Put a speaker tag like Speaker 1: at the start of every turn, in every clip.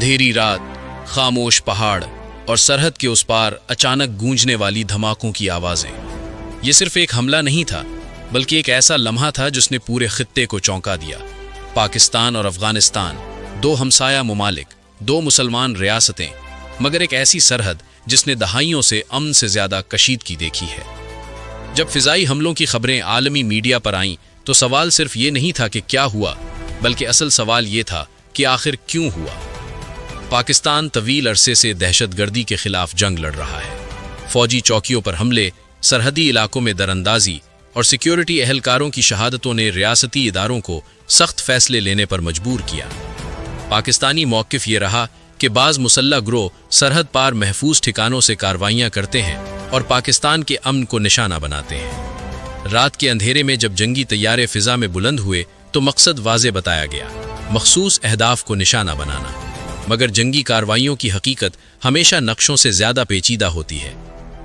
Speaker 1: अंधेरी रात, खामोश पहाड़ और सरहद के उस पार अचानक गूंजने वाली धमाकों की आवाजें। ये सिर्फ एक हमला नहीं था, बल्कि एक ऐसा लम्हा था जिसने पूरे खित्ते को चौंका दिया। पाकिस्तान और अफगानिस्तान, दो हमसाया मुमालिक, दो मुसलमान रियासतें, मगर एक ऐसी सरहद जिसने दहाइयों से अमन से ज्यादा कशीदगी देखी है। जब फिजाई हमलों की खबरें आलमी मीडिया पर आईं तो सवाल सिर्फ ये नहीं था कि क्या हुआ, बल्कि असल सवाल ये था कि आखिर क्यों हुआ। पाकिस्तान तवील अरसे से दहशतगर्दी के खिलाफ जंग लड़ रहा है। फौजी चौकियों पर हमले, सरहदी इलाकों में दरअंदाजी और सिक्योरिटी अहलकारों की शहादतों ने रियासती इदारों को सख्त फैसले लेने पर मजबूर किया। पाकिस्तानी मौक़िफ़ ये रहा कि बाज़ मुसल्लह गिरोह सरहद पार महफूज ठिकानों से कार्रवाइयाँ करते हैं और पाकिस्तान के अमन को निशाना बनाते हैं। रात के अंधेरे में जब जंगी तैयारे फिजा में बुलंद हुए तो मकसद वाज़े बताया गया, मखसूस अहदाफ को निशाना बनाना। मगर जंगी कार्रवाइयों की हकीकत हमेशा नक्शों से ज़्यादा पेचीदा होती है,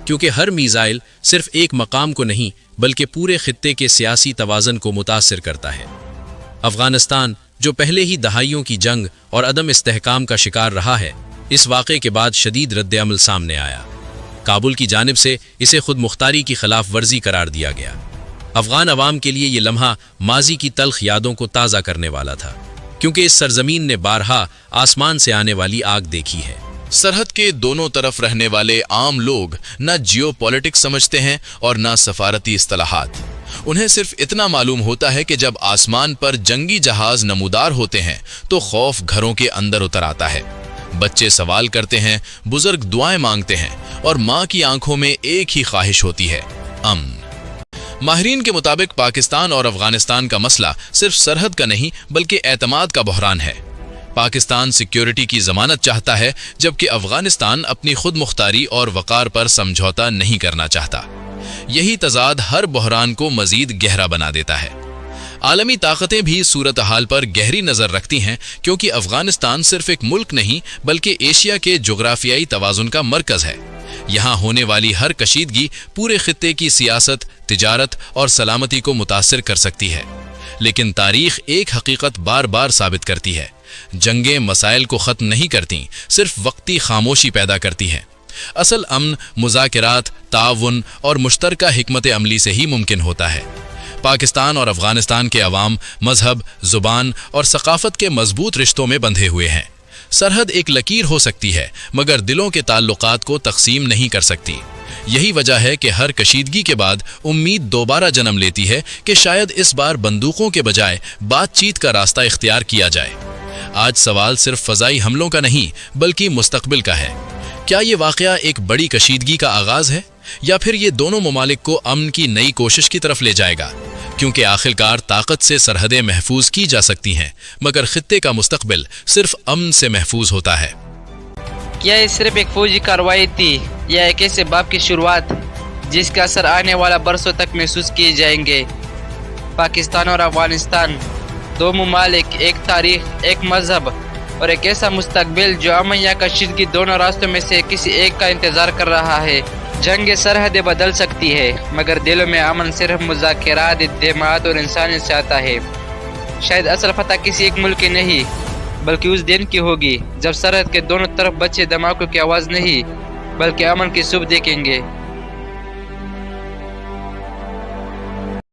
Speaker 1: क्योंकि हर मीज़ाइल सिर्फ एक मकाम को नहीं बल्कि पूरे खित्ते के सियासी तवाज़न को मुतासिर करता है। अफगानिस्तान, जो पहले ही दहाइयों की जंग और अदम इस्तेहकाम का शिकार रहा है, इस वाक़े के बाद शदीद रद्द-ए-अमल सामने आया। काबुल की जानिब से इसे खुद मुख्तारी की खिलाफ वर्जी करार दिया गया। अफगान अवाम के लिए ये लम्हा माजी की तल्ख यादों को ताज़ा करने वाला था, क्योंकि इस सरजमीन ने बारहा आसमान से आने वाली आग देखी है।
Speaker 2: सरहद के दोनों तरफ रहने वाले आम लोग न जियोपॉलिटिक्स समझते हैं और न सफारती इस्तिलाहात। उन्हें सिर्फ इतना मालूम होता है कि जब आसमान पर जंगी जहाज नमूदार होते हैं तो खौफ घरों के अंदर उतर आता है। बच्चे सवाल करते हैं, बुजुर्ग दुआएं मांगते हैं और माँ की आंखों में एक ही ख्वाहिश होती है, अमन। माहिरीन के मुताबिक पाकिस्तान और अफगानिस्तान का मसला सिर्फ सरहद का नहीं बल्कि एतमाद का बहरान है। पाकिस्तान सिक्योरिटी की जमानत चाहता है, जबकि अफगानिस्तान अपनी खुद मुख्तारी और वकार पर समझौता नहीं करना चाहता। यही तजाद हर बहरान को मजीद गहरा बना देता है। आलमी ताकतें भी सूरत हाल पर गहरी नजर रखती हैं, क्योंकि अफगानिस्तान सिर्फ एक मुल्क नहीं बल्कि एशिया के जोग्राफियाई तवाजुन का मरकज है। यहाँ होने वाली हर कशीदगी पूरे खित्ते की सियासत, तिजारत और सलामती को मुतासिर कर सकती है। लेकिन तारीख एक हकीकत बार बार साबित करती है, जंगें मसाइल को खत्म नहीं करती, सिर्फ वक्ती खामोशी पैदा करती हैं। असल अमन मुज़ाकिरात, ताउन और मुश्तरका हिकमत अमली से ही मुमकिन होता है। पाकिस्तान और अफगानिस्तान के अवाम मजहब, जुबान और सकाफत के मजबूत रिश्तों में बंधे हुए हैं। सरहद एक लकीर हो सकती है, मगर दिलों के ताल्लुकात को तकसीम नहीं कर सकती। यही वजह है कि हर कशीदगी के बाद उम्मीद दोबारा जन्म लेती है कि शायद इस बार बंदूकों के बजाय बातचीत का रास्ता इख्तियार किया जाए। आज सवाल सिर्फ फजाई हमलों का नहीं बल्कि मुस्तकबिल का है। क्या ये वाकया एक बड़ी कशीदगी का आगाज है, या फिर ये दोनों ममालिक को अमन की नई कोशिश की तरफ ले जाएगा? क्योंकि आखिरकार ताकत से सरहदें महफूज की जा सकती हैं, मगर खित्ते का मुस्तकबिल सिर्फ अमन से महफूज होता है।
Speaker 3: क्या ये सिर्फ एक फौजी कार्रवाई थी, या एक ऐसे बाब की शुरुआत जिसका असर आने वाला बरसों तक महसूस किए जाएंगे? पाकिस्तान और अफगानिस्तान, दो ममालिक, एक तारीख, एक मजहब और एक ऐसा मुस्तकबिल जो अमन या कशीदगी दोनों रास्तों में से किसी एक का इंतजार कर रहा है। जंग सरहदें बदल सकती है, मगर दिलों में अमन सिर्फ मुज़ाकिरात, इत्तेमाद और इंसानियत से आता है। शायद असल फतह किसी एक मुल्क की नहीं बल्कि उस दिन की होगी जब सरहद के दोनों तरफ बच्चे धमाकों की आवाज़ नहीं बल्कि अमन की सुबह देखेंगे।